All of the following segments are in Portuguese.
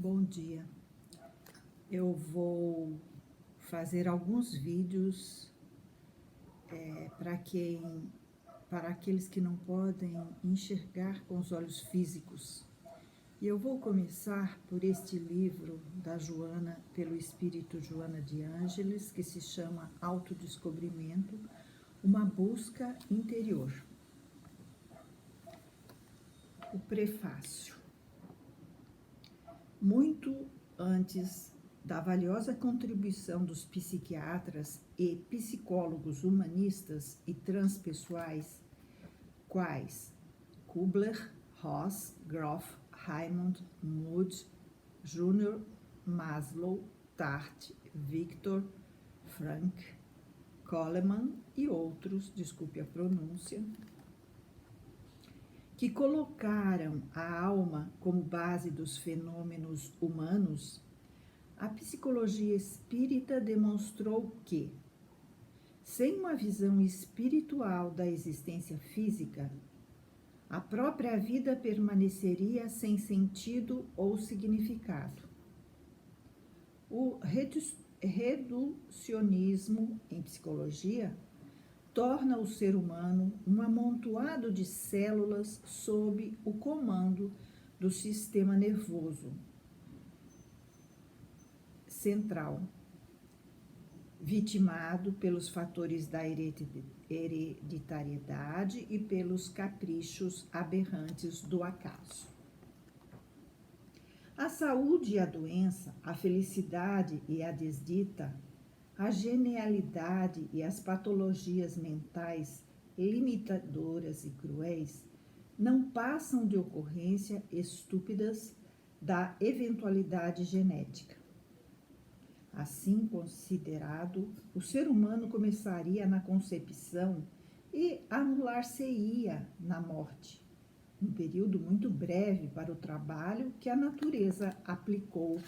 Bom dia. Eu vou fazer alguns vídeos para aqueles que não podem enxergar com os olhos físicos. E eu vou começar por este livro da Joana, pelo Espírito Joana de Ângeles, que se chama Autodescobrimento, uma busca interior. O prefácio. Muito antes da valiosa contribuição dos psiquiatras e psicólogos humanistas e transpessoais, quais Kubler, Ross, Grof, Raymond, Moody, Jr., Maslow, Tartt, Viktor Frankl, Coleman e outros, desculpe a pronúncia, que colocaram a alma como base dos fenômenos humanos, a psicologia espírita demonstrou que, sem uma visão espiritual da existência física, a própria vida permaneceria sem sentido ou significado. O reducionismo em psicologia torna o ser humano um amontoado de células sob o comando do sistema nervoso central, vitimado pelos fatores da hereditariedade e pelos caprichos aberrantes do acaso. A saúde e a doença, a felicidade e a desdita, a genialidade e as patologias mentais limitadoras e cruéis não passam de ocorrência estúpidas da eventualidade genética. Assim considerado, o ser humano começaria na concepção e anular-se-ia na morte, um período muito breve para o trabalho que a natureza aplicou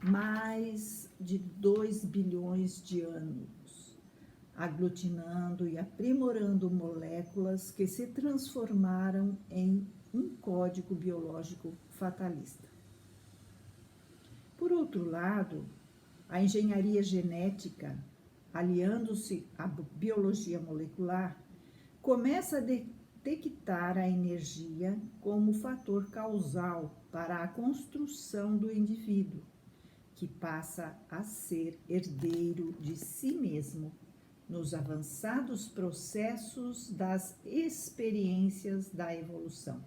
mais de 2 bilhões de anos, aglutinando e aprimorando moléculas que se transformaram em um código biológico fatalista. Por outro lado, a engenharia genética, aliando-se à biologia molecular, começa a detectar a energia como fator causal para a construção do indivíduo, que passa a ser herdeiro de si mesmo nos avançados processos das experiências da evolução.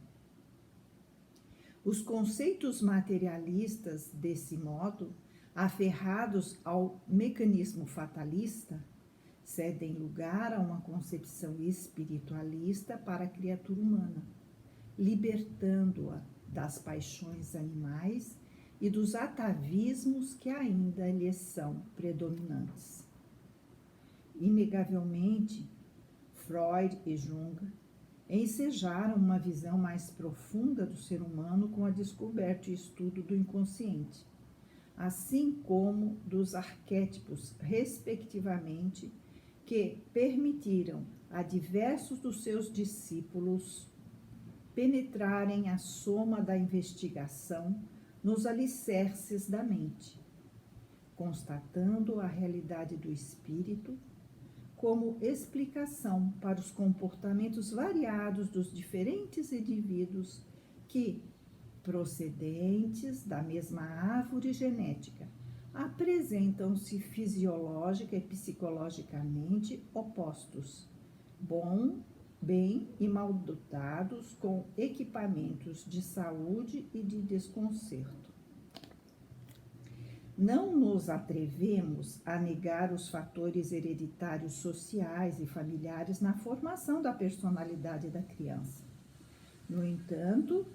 Os conceitos materialistas, desse modo, aferrados ao mecanismo fatalista, cedem lugar a uma concepção espiritualista para a criatura humana, libertando-a das paixões animais e dos atavismos que ainda lhes são predominantes. Inegavelmente, Freud e Jung ensejaram uma visão mais profunda do ser humano com a descoberta e estudo do inconsciente, assim como dos arquétipos, respectivamente, que permitiram a diversos dos seus discípulos penetrarem a soma da investigação nos alicerces da mente, constatando a realidade do espírito como explicação para os comportamentos variados dos diferentes indivíduos que, procedentes da mesma árvore genética, apresentam-se fisiológica e psicologicamente opostos, bem e mal dotados com equipamentos de saúde e de desconcerto. Não nos atrevemos a negar os fatores hereditários sociais e familiares na formação da personalidade da criança. No entanto,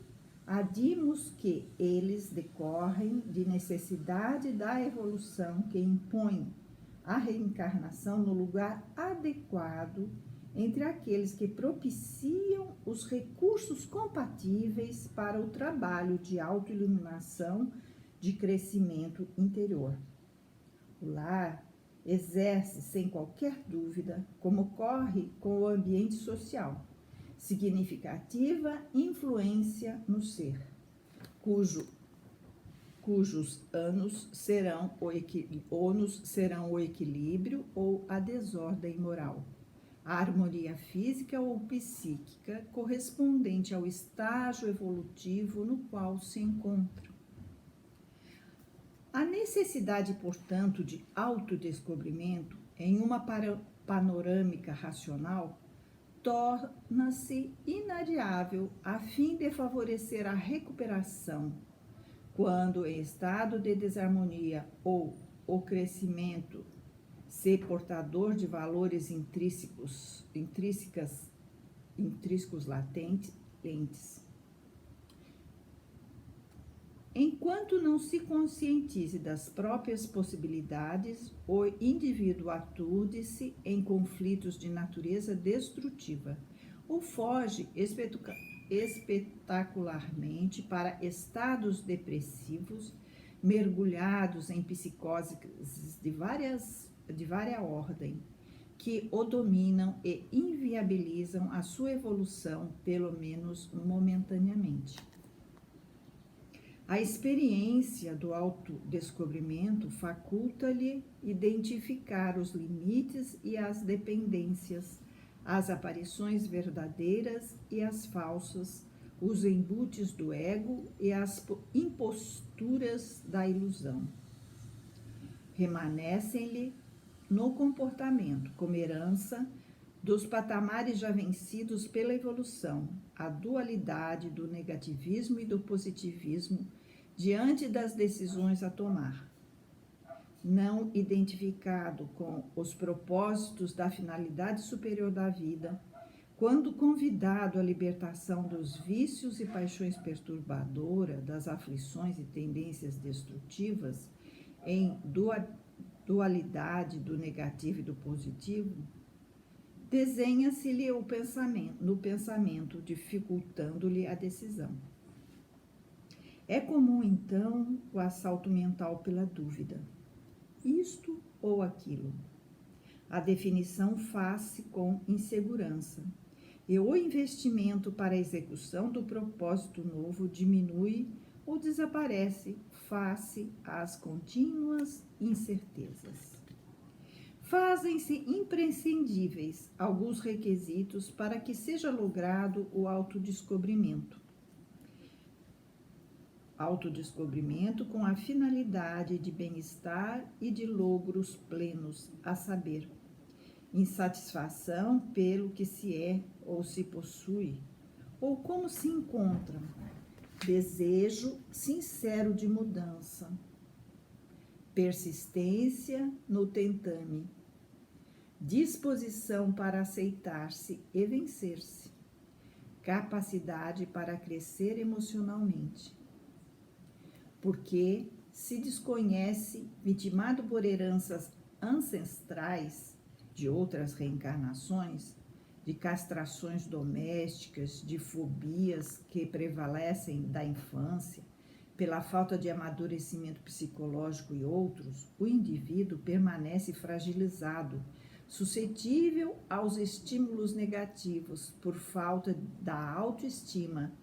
adimos que eles decorrem de necessidade da evolução que impõe a reencarnação no lugar adequado entre aqueles que propiciam os recursos compatíveis para o trabalho de autoiluminação de crescimento interior. O lar exerce, sem qualquer dúvida, como ocorre com o ambiente social, significativa influência no ser, cujos ônus serão o equilíbrio ou a desordem moral, a harmonia física ou psíquica correspondente ao estágio evolutivo no qual se encontram. A necessidade, portanto, de autodescobrimento em uma panorâmica racional torna-se inadiável a fim de favorecer a recuperação, quando em estado de desarmonia ou o crescimento ser portador de valores intrínsecos latentes. Enquanto não se conscientize das próprias possibilidades, o indivíduo aturde-se em conflitos de natureza destrutiva ou foge espetacularmente para estados depressivos, mergulhados em psicoses de vária ordem, que o dominam e inviabilizam a sua evolução, pelo menos momentaneamente. A experiência do autodescobrimento faculta-lhe identificar os limites e as dependências, as aparições verdadeiras e as falsas, os embutes do ego e as imposturas da ilusão. Remanescem-lhe no comportamento, como herança dos patamares já vencidos pela evolução, a dualidade do negativismo e do positivismo diante das decisões a tomar. Não identificado com os propósitos da finalidade superior da vida, quando convidado à libertação dos vícios e paixões perturbadoras, das aflições e tendências destrutivas, em dualidade do negativo e do positivo, desenha-se-lhe no pensamento, dificultando-lhe a decisão. É comum, então, o assalto mental pela dúvida. Isto ou aquilo. A definição faz-se com insegurança, e o investimento para a execução do propósito novo diminui ou desaparece face às contínuas incertezas. Fazem-se imprescindíveis alguns requisitos para que seja logrado o autodescobrimento. Autodescobrimento com a finalidade de bem-estar e de logros plenos, a saber, insatisfação pelo que se é ou se possui, ou como se encontra, desejo sincero de mudança, persistência no tentame, disposição para aceitar-se e vencer-se, capacidade para crescer emocionalmente. Porque se desconhece, vitimado por heranças ancestrais de outras reencarnações, de castrações domésticas, de fobias que prevalecem da infância, pela falta de amadurecimento psicológico e outros, o indivíduo permanece fragilizado, suscetível aos estímulos negativos por falta da autoestima,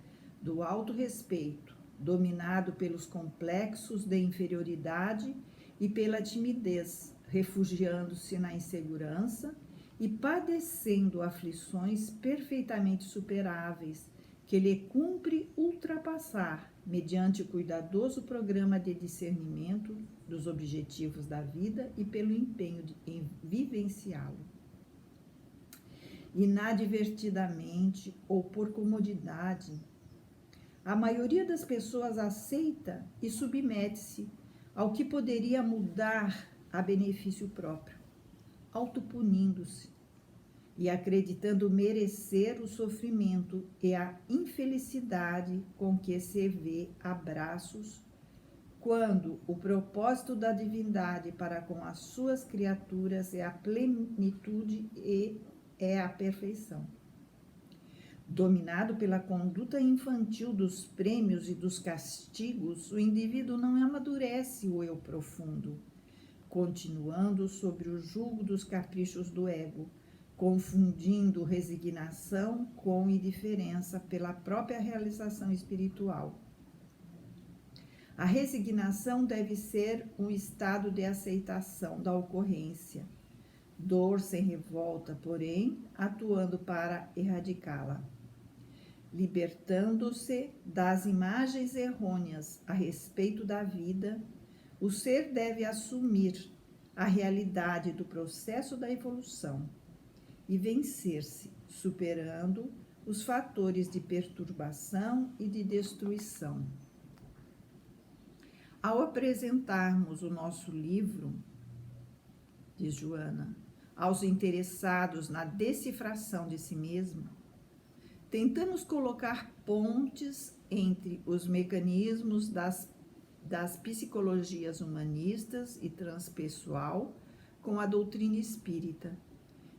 do autorrespeito, dominado pelos complexos de inferioridade e pela timidez, refugiando-se na insegurança e padecendo aflições perfeitamente superáveis, que lhe cumpre ultrapassar mediante o cuidadoso programa de discernimento dos objetivos da vida e pelo empenho em vivenciá-lo. Inadvertidamente ou por comodidade, a maioria das pessoas aceita e submete-se ao que poderia mudar a benefício próprio, autopunindo-se e acreditando merecer o sofrimento e a infelicidade com que se vê a braços, quando o propósito da divindade para com as suas criaturas é a plenitude e é a perfeição. Dominado pela conduta infantil dos prêmios e dos castigos, o indivíduo não amadurece o eu profundo, continuando sobre o jugo dos caprichos do ego, confundindo resignação com indiferença pela própria realização espiritual. A resignação deve ser um estado de aceitação da ocorrência. Dor sem revolta, porém, atuando para erradicá-la. Libertando-se das imagens errôneas a respeito da vida, o ser deve assumir a realidade do processo da evolução e vencer-se, superando os fatores de perturbação e de destruição. Ao apresentarmos o nosso livro, diz Joana, aos interessados na decifração de si mesma, tentamos colocar pontes entre os mecanismos das psicologias humanistas e transpessoal com a doutrina espírita,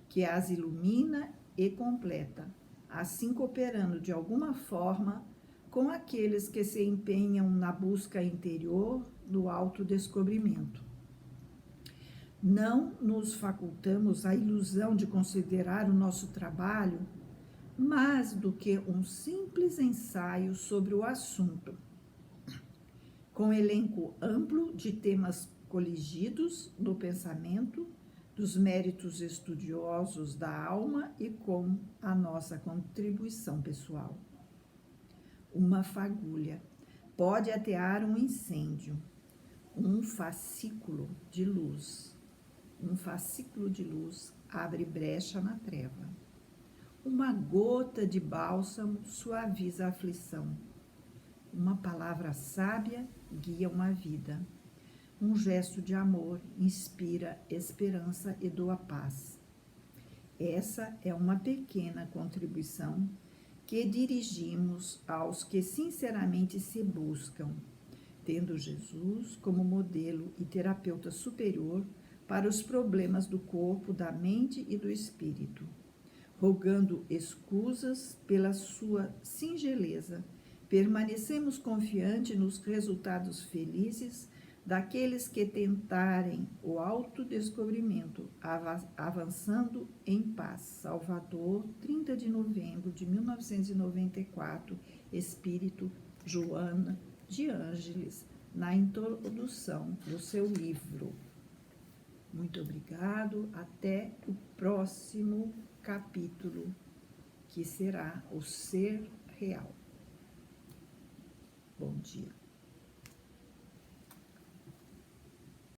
que as ilumina e completa, assim cooperando de alguma forma com aqueles que se empenham na busca interior do autodescobrimento. Não nos facultamos a ilusão de considerar o nosso trabalho mais do que um simples ensaio sobre o assunto, com elenco amplo de temas coligidos no pensamento, dos méritos estudiosos da alma e com a nossa contribuição pessoal. Uma fagulha pode atear um incêndio, um fascículo de luz abre brecha na treva. Uma gota de bálsamo suaviza a aflição. Uma palavra sábia guia uma vida. Um gesto de amor inspira esperança e doa paz. Essa é uma pequena contribuição que dirigimos aos que sinceramente se buscam, tendo Jesus como modelo e terapeuta superior para os problemas do corpo, da mente e do espírito, rogando escusas pela sua singeleza. Permanecemos confiantes nos resultados felizes daqueles que tentarem o autodescobrimento, avançando em paz. Salvador, 30 de novembro de 1994, Espírito Joana de Ângeles, na introdução do seu livro. Muito obrigado, até o próximo capítulo, que será o Ser Real. Bom dia.